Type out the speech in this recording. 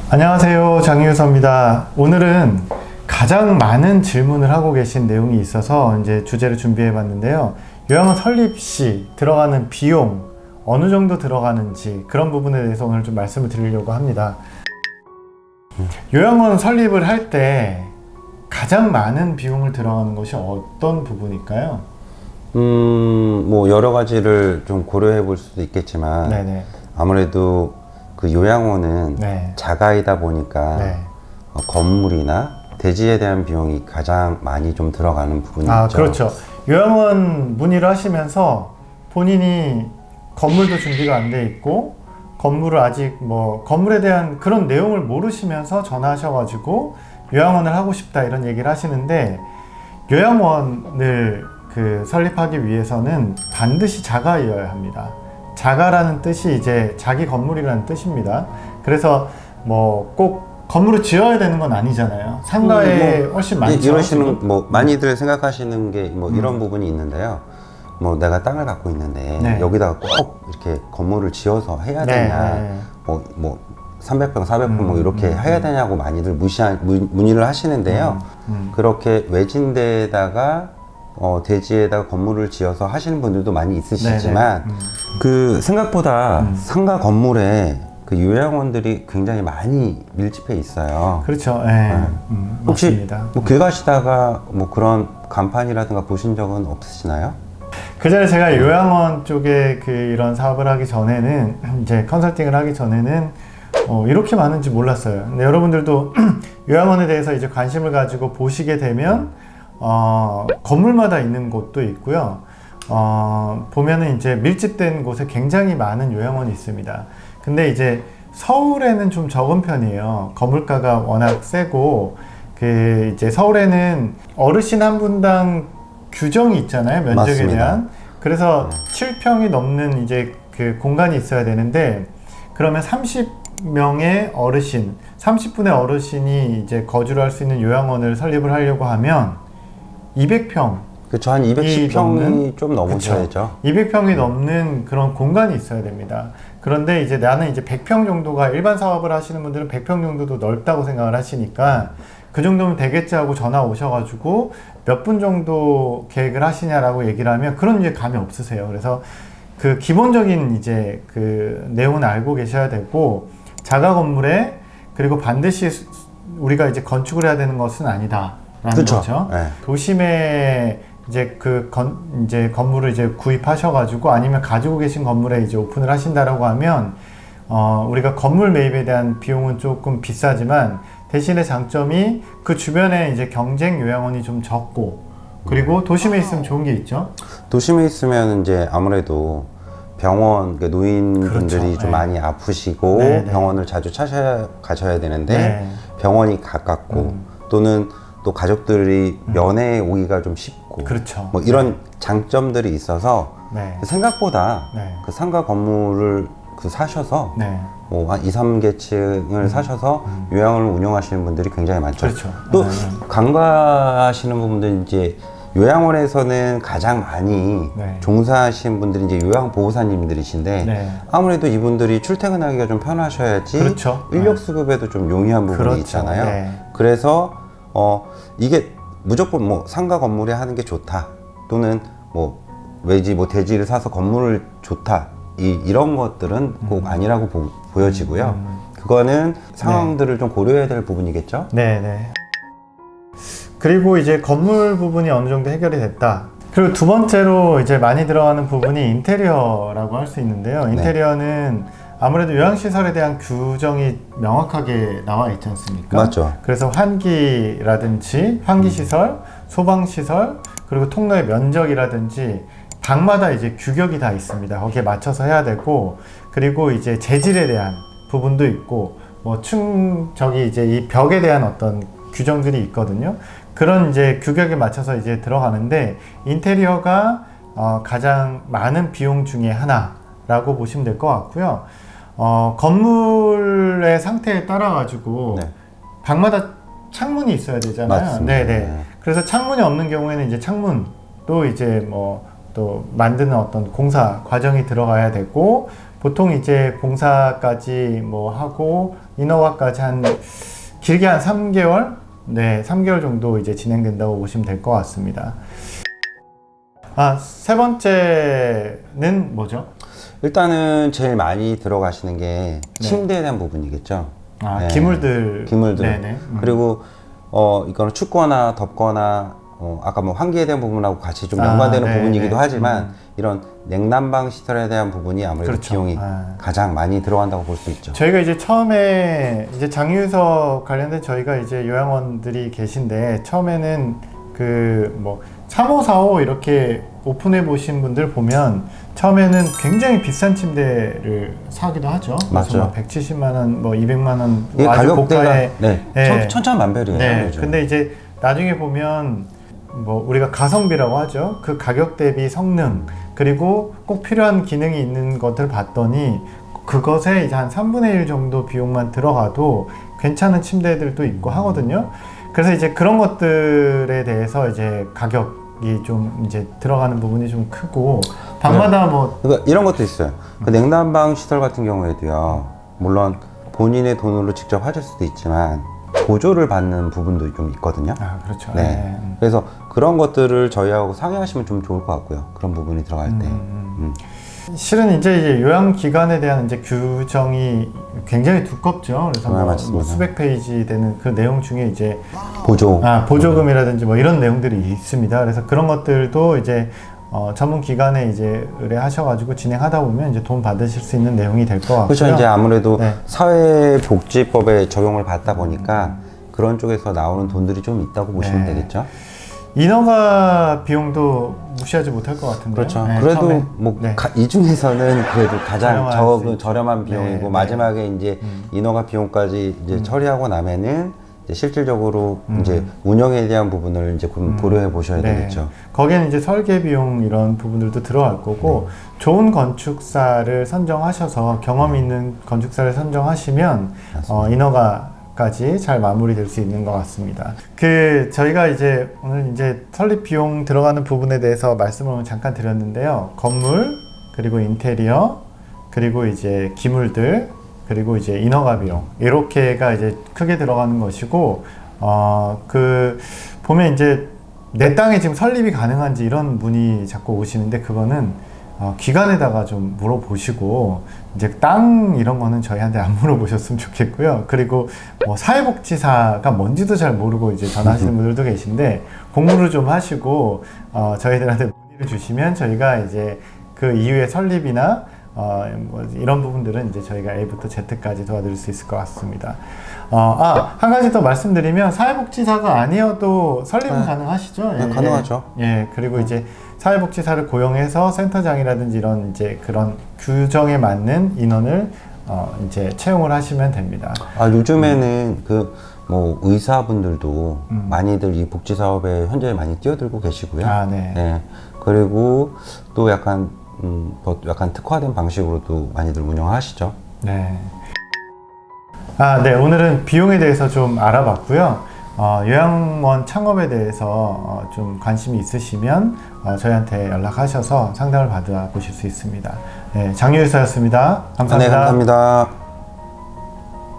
안녕하세요. 장유서입니다. 오늘은 가장 많은 질문을 하고 계신 내용이 있어서 이제 주제를 준비해 봤는데요. 요양원 설립 시 들어가는 비용, 어느 정도 들어가는지 그런 부분에 대해서 오늘 좀 말씀을 드리려고 합니다. 요양원 설립을 할 때 가장 많은 비용을 들어가는 것이 어떤 부분일까요? 뭐 여러 가지를 좀 고려해 볼 수도 있겠지만 네네. 아무래도 그 요양원은 네. 자가이다 보니까 네. 건물이나 대지에 대한 비용이 가장 많이 좀 들어가는 부분이 있죠. 그렇죠. 요양원 문의를 하시면서 본인이 건물도 준비가 안 돼 있고 건물을 아직 건물에 대한 그런 내용을 모르시면서 전화하셔가지고 요양원을 하고 싶다 이런 얘기를 하시는데, 요양원을 설립하기 위해서는 반드시 자가이어야 합니다. 자가라는 뜻이 이제 자기 건물이라는 뜻입니다. 그래서 꼭 건물을 지어야 되는 건 아니잖아요. 상가에 훨씬 많죠. 이러시는 많이들 생각하시는 게 이런 부분이 있는데요. 내가 땅을 갖고 있는데 네. 여기다가 꼭 이렇게 건물을 지어서 해야 되냐, 네. 300평, 400평 이렇게 해야 되냐고 많이들 문의를 하시는데요. 그렇게 외진데다가 대지에다가 건물을 지어서 하시는 분들도 많이 있으시지만 그 생각보다 상가 건물에 그 요양원들이 굉장히 많이 밀집해 있어요. 그렇죠. 혹시 맞습니다. 길 가시다가 그런 간판이라든가 보신 적은 없으시나요? 그 전에 제가 요양원 쪽에 이런 사업을 하기 전에는, 이제 컨설팅을 하기 전에는 이렇게 많은지 몰랐어요. 근데 여러분들도 요양원에 대해서 이제 관심을 가지고 보시게 되면 건물마다 있는 곳도 있고요. 보면은 이제 밀집된 곳에 굉장히 많은 요양원이 있습니다. 근데 이제 서울에는 좀 적은 편이에요. 건물가가 워낙 세고, 이제 서울에는 어르신 한 분당 규정이 있잖아요. 면적에 맞습니다. 대한. 그래서 7평이 넘는 이제 공간이 있어야 되는데, 그러면 30명의 어르신, 30분의 어르신이 이제 거주를 할 수 있는 요양원을 설립을 하려고 하면 200평. 그렇죠. 한 210평이 좀 넘으셔야죠. 200평이 넘는 그런 공간이 있어야 됩니다. 그런데 이제 나는 이제 100평 정도가, 일반 사업을 하시는 분들은 100평 정도도 넓다고 생각을 하시니까 그 정도면 되겠지 하고 전화 오셔가지고 몇 분 정도 계획을 하시냐라고 얘기를 하면 그런 이제 감이 없으세요. 그래서 기본적인 이제 내용은 알고 계셔야 되고, 자가 건물에, 그리고 반드시 우리가 이제 건축을 해야 되는 것은 아니다라는 그쵸. 거죠. 네. 도심에 이제 이제 건물을 이제 구입하셔가지고 아니면 가지고 계신 건물에 이제 오픈을 하신다라고 하면 우리가 건물 매입에 대한 비용은 조금 비싸지만, 대신에 장점이 그 주변에 이제 경쟁 요양원이 좀 적고, 그리고 도심에 있으면 좋은 게 있죠. 도심에 있으면 이제 아무래도 병원, 노인분들이 그렇죠. 좀 네. 많이 아프시고 네, 네. 병원을 자주 가셔야 되는데 네. 병원이 가깝고 또는 또 가족들이 면회 오기가 좀 쉽고 그렇죠. 이런 장점들이 있어서 네. 생각보다 네. 그 상가 건물을 사셔서 네. 한 2, 3개층을 사셔서 요양원을 운영하시는 분들이 굉장히 많죠. 그렇죠. 또 간과하시는 부분들, 이제 요양원에서는 가장 많이 네. 종사하시는 분들이 이제 요양보호사님들이신데 네. 아무래도 이분들이 출퇴근하기가 좀 편하셔야지 그렇죠. 인력 수급에도 좀 용이한 부분이 그렇죠. 있잖아요. 네. 그래서 이게 무조건 상가 건물에 하는 게 좋다, 또는 외지 대지를 사서 건물을 좋다, 이런 것들은 꼭 아니라고 보여지고요. 그거는 상황들을 좀 고려해야 될 부분이겠죠. 네. 그리고 이제 건물 부분이 어느 정도 해결이 됐다. 그리고 두 번째로 이제 많이 들어가는 부분이 인테리어라고 할 수 있는데요. 인테리어는 아무래도 요양시설에 대한 규정이 명확하게 나와 있지 않습니까? 맞죠. 그래서 환기라든지 환기시설, 소방시설, 그리고 통로의 면적이라든지 방마다 이제 규격이 다 있습니다. 거기에 맞춰서 해야 되고, 그리고 이제 재질에 대한 부분도 있고, 이제 이 벽에 대한 어떤 규정들이 있거든요. 그런 이제 규격에 맞춰서 이제 들어가는데, 인테리어가 가장 많은 비용 중에 하나라고 보시면 될 것 같고요. 건물의 상태에 따라 가지고 네. 방마다 창문이 있어야 되잖아요. 맞습니다. 네네. 그래서 창문이 없는 경우에는 이제 창문도 이제 또 만드는 어떤 공사 과정이 들어가야 되고, 보통 이제 공사까지 하고 인허가까지 길게 한 3개월? 네, 3개월 정도 이제 진행된다고 보시면 될 것 같습니다. 세 번째는 뭐죠? 일단은 제일 많이 들어가시는 게 침대에 대한 부분이겠죠. 네. 기물들. 네네. 그리고 이거는 춥거나 덥거나 아까 뭐 환기에 대한 부분하고 같이 좀 연관되는 부분이기도 하지만 이런 냉난방 시설에 대한 부분이 아무래도 그렇죠. 비용이 가장 많이 들어간다고 볼 수 있죠. 저희가 이제 처음에 이제 장유석 관련된 저희가 이제 요양원들이 계신데 처음에는 그 뭐 3호, 4호 이렇게 오픈해 보신 분들 보면 처음에는 굉장히 비싼 침대를 사기도 하죠. 맞죠. 170만 원, 뭐 200만 원 이게 아주 가격대가 고가의 천차만별이에요. 네. 요즘. 근데 이제 나중에 보면 뭐 우리가 가성비라고 하죠. 그 가격 대비 성능 그리고 꼭 필요한 기능이 있는 것들 봤더니 그것에 이제 한 3분의 1 정도 비용만 들어가도 괜찮은 침대들도 있고 하거든요. 그래서 이제 그런 것들에 대해서 이제 가격이 좀 이제 들어가는 부분이 좀 크고 방마다 뭐 그러니까 이런 것도 있어요. 그 냉난방 시설 같은 경우에도요. 물론 본인의 돈으로 직접 하실 수도 있지만 보조를 받는 부분도 좀 있거든요. 그렇죠. 네. 그래서 그런 것들을 저희하고 상의하시면 좀 좋을 것 같고요. 그런 부분이 들어갈 때. 실은 이제 요양기관에 대한 이제 규정이 굉장히 두껍죠. 그래서 뭐 수백 페이지 되는 그 내용 중에 이제 보조금이라든지 뭐 이런 내용들이 있습니다. 그래서 그런 것들도 이제 전문 기관에 이제 의뢰하셔가지고 진행하다 보면 이제 돈 받으실 수 있는 내용이 될 것 같고요. 그렇죠. 이제 아무래도 사회복지법에 적용을 받다 보니까 그런 쪽에서 나오는 돈들이 좀 있다고 보시면 되겠죠. 인허가 비용도 무시하지 못할 것 같은데요. 그렇죠. 그래도 뭐 이 중에서는 그래도 가장 저렴한 비용이고 마지막에 이제 인허가 비용까지 이제 처리하고 나면은 이제 실질적으로 이제 운영에 대한 부분을 이제 고려해 보셔야 되겠죠. 거기에는 이제 설계 비용 이런 부분들도 들어갈 거고 좋은 건축사를 선정하셔서 경험 있는 건축사를 선정하시면 인허가까지 잘 마무리될 수 있는 것 같습니다. 저희가 이제 오늘 이제 설립 비용 들어가는 부분에 대해서 말씀을 잠깐 드렸는데요. 건물, 그리고 인테리어, 그리고 이제 기물들, 그리고 이제 인허가 비용 이렇게가 이제 크게 들어가는 것이고 보면 이제 내 땅에 지금 설립이 가능한지 이런 문의 자꾸 오시는데 그거는 기관에다가 좀 물어보시고 이제 땅 이런 거는 저희한테 안 물어보셨으면 좋겠고요. 그리고 뭐 사회복지사가 뭔지도 잘 모르고 이제 전화하시는 분들도 계신데 공부를 좀 하시고 저희들한테 문의를 주시면 저희가 이제 그 이후에 설립이나 뭐 이런 부분들은 이제 저희가 A부터 Z까지 도와드릴 수 있을 것 같습니다. 한 가지 더 말씀드리면 사회복지사가 아니어도 설립은 가능하시죠? 네, 가능하죠. 그리고 이제 사회복지사를 고용해서 센터장이라든지 이런 이제 그런 규정에 맞는 인원을 이제 채용을 하시면 됩니다. 요즘에는 뭐 의사분들도 많이들 이 복지 사업에 현재 많이 뛰어들고 계시고요. 네. 그리고 또 약간 특화된 방식으로도 많이들 운영하시죠. 네. 오늘은 비용에 대해서 좀 알아봤고요. 요양원 창업에 대해서 좀 관심이 있으시면 저희한테 연락하셔서 상담을 받아보실 수 있습니다. 네, 장유의사였습니다. 감사합니다. 네, 감사합니다.